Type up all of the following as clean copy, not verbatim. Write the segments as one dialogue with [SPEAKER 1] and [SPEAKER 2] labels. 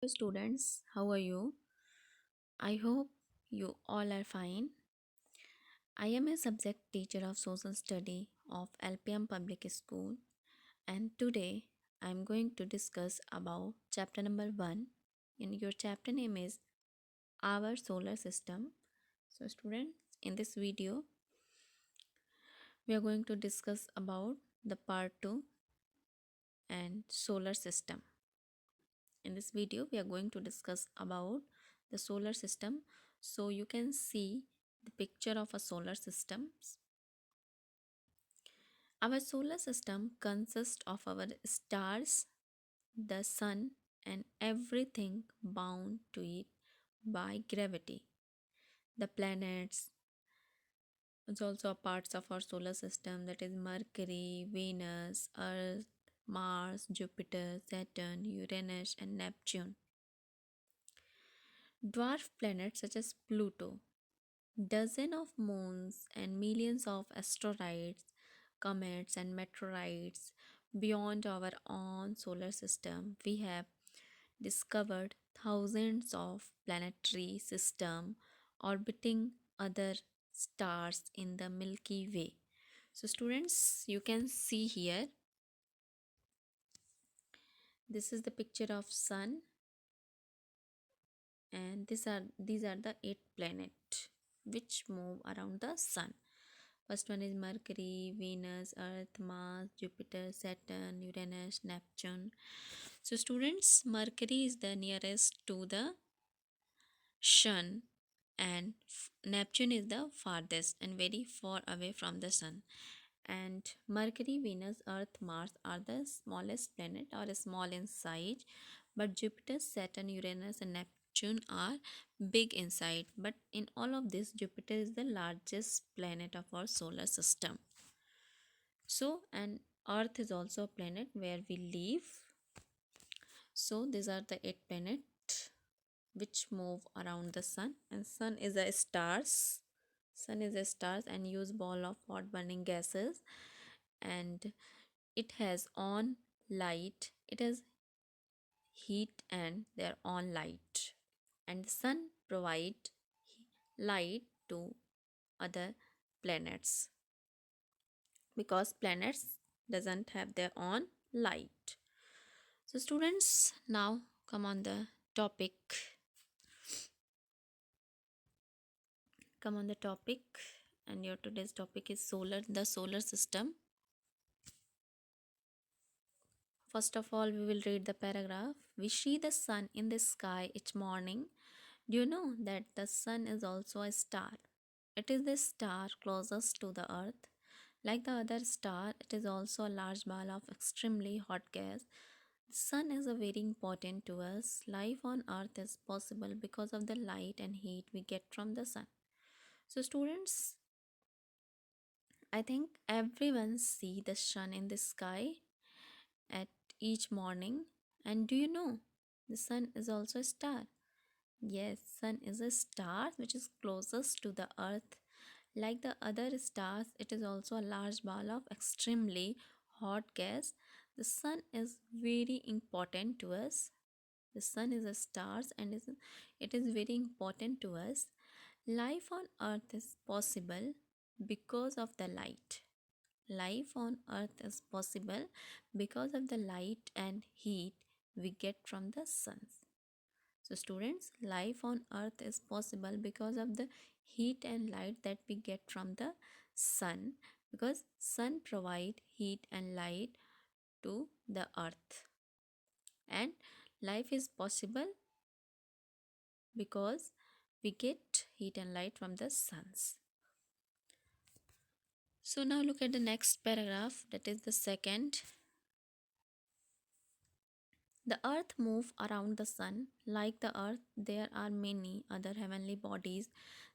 [SPEAKER 1] Students, how are you? I hope you all are fine. I am a subject teacher of social study of LPM Public School, and today I am going to discuss about chapter number 1. And your chapter name is Our Solar System. So students, in this video we are going to discuss about the part 2 and solar system. In this video we are going to discuss about the solar system. So you can see the picture of a solar system. Our solar system consists of our stars, the sun, and everything bound to it by gravity. The planets is also a parts of our solar system, that is Mercury, Venus, Earth, Mars, Jupiter, Saturn, Uranus, and Neptune. Dwarf planets such as Pluto, dozens of moons, and millions of asteroids, comets, and meteorites beyond our own solar system. We have discovered thousands of planetary systems orbiting other stars in the Milky Way. So students, you can see here, this is the picture of sun, and these are the 8 planets which move around the sun. First one is Mercury, Venus, Earth, Mars, Jupiter, Saturn, Uranus, Neptune. So students, Mercury is the nearest to the sun, and Neptune is the farthest and very far away from the sun. And Mercury, Venus, Earth, Mars are the smallest planet or small in size, but Jupiter, Saturn, Uranus, and Neptune are big inside. But in all of this, Jupiter is the largest planet of our solar system. So, and Earth is also a planet where we live. So, these are the 8 planets which move around the sun, and sun is a stars and use ball of hot burning gases, and it has on light, it has heat and their own light, and the sun provide light to other planets because planets doesn't have their own light. So students, now topic come on the topic and your today's topic is the solar system. First of all, we will read the paragraph. We see the sun in the sky each morning. Do you know that the sun is also a star? It is the star closest to the earth. Like the other star, it is also a large ball of extremely hot gas. The sun is a very important to us. Life on earth is possible because of the light and heat we get from the sun. So students, I think everyone see the sun in the sky at each morning. And do you know the sun is also a star? Yes, sun is a star which is closest to the earth. Like the other stars, it is also a large ball of extremely hot gas. The sun is very important to us. The sun is a star and it is very important to us. Life on earth is possible because of the light. Life on earth is possible because of the light and heat we get from the sun. So students, life on earth is possible because of the heat and light that we get from the sun, because sun provide heat and light to the earth, and life is possible because we get heat and light from the suns. So now look at the next paragraph, that is the second. The earth moves around the sun. Like the earth, there are many other heavenly bodies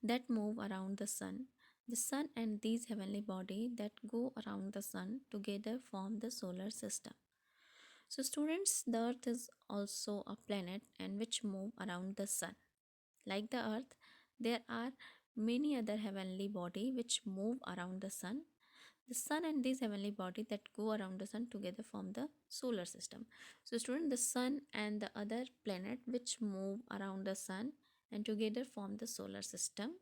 [SPEAKER 1] that move around the sun. The sun and these heavenly bodies that go around the sun together form the solar system. So students, the earth is also a planet and which move around the sun. Like the earth, there are many other heavenly bodies which move around the sun. The sun and these heavenly bodies that go around the sun together form the solar system. So student, the sun and the other planet which move around the sun and together form the solar system.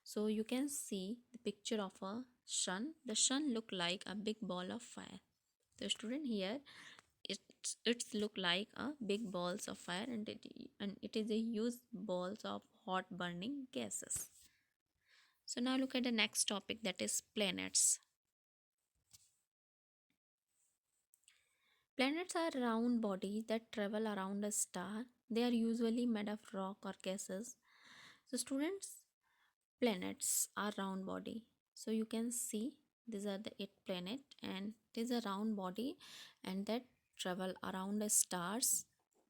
[SPEAKER 1] So you can see the picture of a sun. The sun look like a big ball of fire. So student, here it's look like a big balls of fire, and it is a huge balls of hot burning gases. So now look at the next topic, that is planets. Planets are round bodies that travel around a star. They are usually made of rock or gases. So students, planets are round body. So you can see these are the 8 planet, and it is a round body, and that travel around the stars,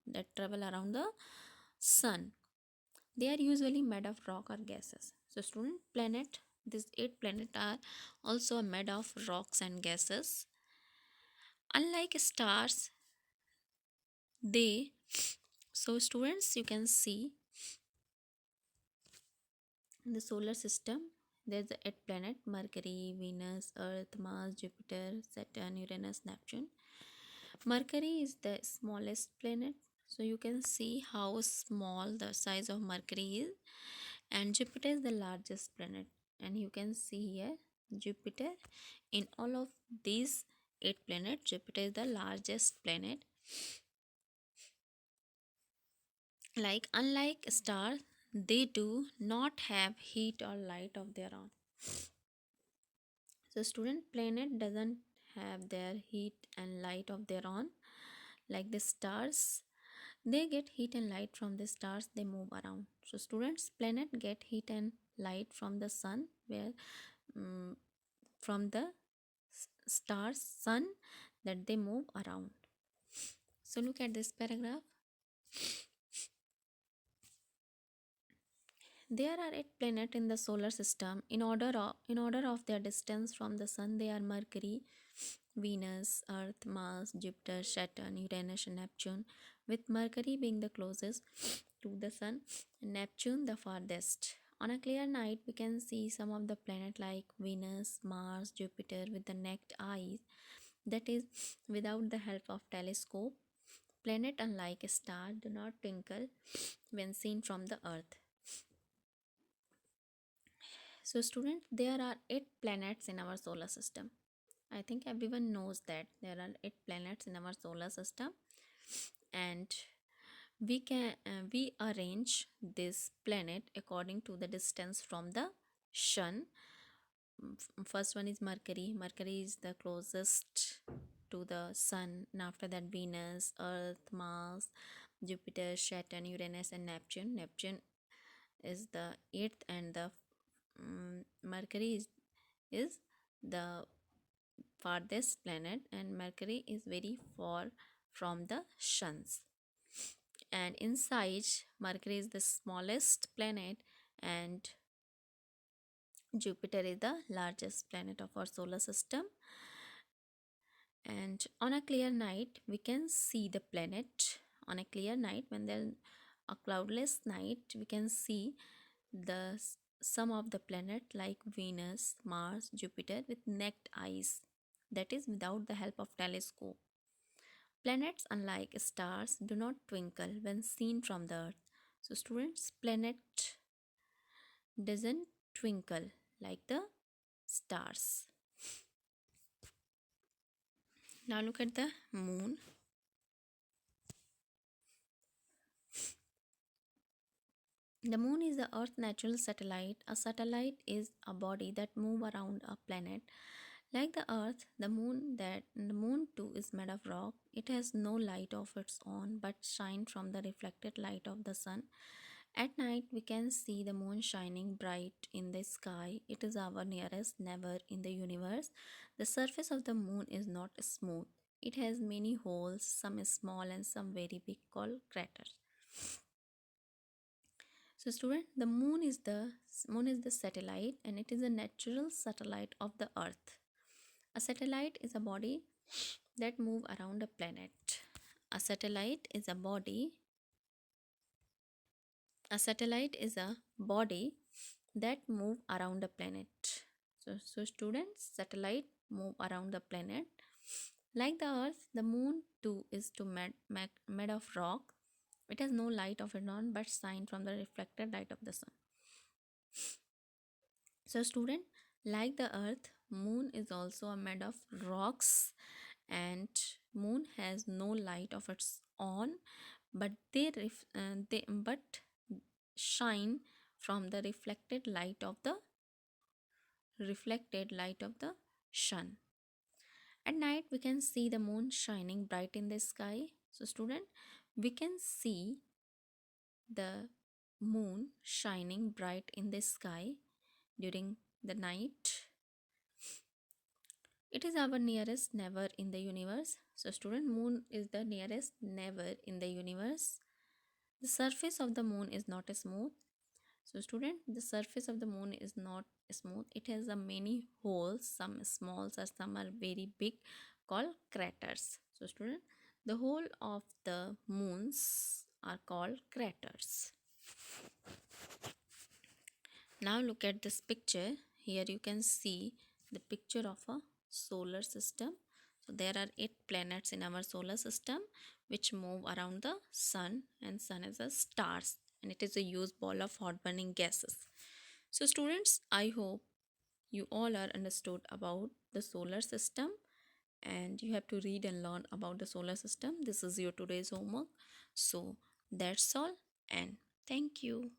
[SPEAKER 1] that travel around the sun. They are usually made of rock or gases. So student, planet, these 8 planets are also made of rocks and gases. Unlike stars, they, so students, you can see in the solar system there's the 8 planet: Mercury, Venus, Earth, Mars, Jupiter, Saturn, Uranus, Neptune. Mercury is the smallest planet, so you can see how small the size of Mercury is. And Jupiter is the largest planet, and you can see here Jupiter. In all of these 8 planets, Jupiter is the largest planet. Like, unlike stars, they do not have heat or light of their own. So student, planet doesn't have their heat and light of their own. Like the stars, they get heat and light from the stars they move around. So students, planet get heat and light from the sun, where mm from the stars sun that they move around. So look at this paragraph. There are 8 planets in the solar system. In order of their distance from the sun, they are Mercury, Venus, Earth, Mars, Jupiter, Saturn, Uranus, and Neptune, with Mercury being the closest to the sun and Neptune the farthest. On a clear night, we can see some of the planets like Venus, Mars, Jupiter with the naked eyes, that is, without the help of telescope. Planet, unlike a star, do not twinkle when seen from the earth. So students, there are 8 planets in our solar system. I think everyone knows that there are 8 planets in our solar system, and we arrange this planet according to the distance from the sun. First one is Mercury. Mercury is the closest to the sun, and after that Venus, Earth, Mars, Jupiter, Saturn, Uranus, and Neptune. Neptune is the eighth, and the Mercury is the farthest planet, and Mercury is very far from the suns. And in size, Mercury is the smallest planet, and Jupiter is the largest planet of our solar system. And on a clear night, we can see the planet. On a clear night, when there's a cloudless night, we can see the some of the planet like Venus, Mars, Jupiter with naked eyes, that is without the help of telescope. Planets, unlike stars, do not twinkle when seen from the earth. So students, planet doesn't twinkle like the stars. Now look at the moon. The moon is the earth's natural satellite. A satellite is a body that moves around a planet. Like the earth, the moon too is made of rock. It has no light of its own but shine from the reflected light of the sun. At night we can see the moon shining bright in the sky. It is our nearest neighbor in the universe. The surface of the moon is not smooth. It has many holes, some small and some very big, called craters. So student, the moon is the satellite, and it is a natural satellite of the earth. A satellite is a body that move around a planet. A satellite is a body. A satellite is a body that move around a planet. So students, satellite move around the planet. Like the Earth, the moon too is made of rock. It has no light of its own but shine from the reflected light of the sun. So, student, like the Earth, moon is also made of rocks, and moon has no light of its own, but they but shine from the reflected light of the sun. At night, we can see the moon shining bright in the sky. So, student, we can see the moon shining bright in the sky during the night. It is our nearest neighbor in the universe. So, student, moon is the nearest neighbor in the universe. The surface of the moon is not smooth. So, student, the surface of the moon is not smooth. It has a many holes, some small or some are very big, called craters. So, student, the whole of the moons are called craters. Now look at this picture. Here you can see the picture of a solar system. So there are 8 planets in our solar system which move around the sun, and sun is a stars, and it is a huge ball of hot burning gases. So students, I hope you all are understood about the solar system, and you have to read and learn about the solar system. This is your today's homework. So that's all, and thank you.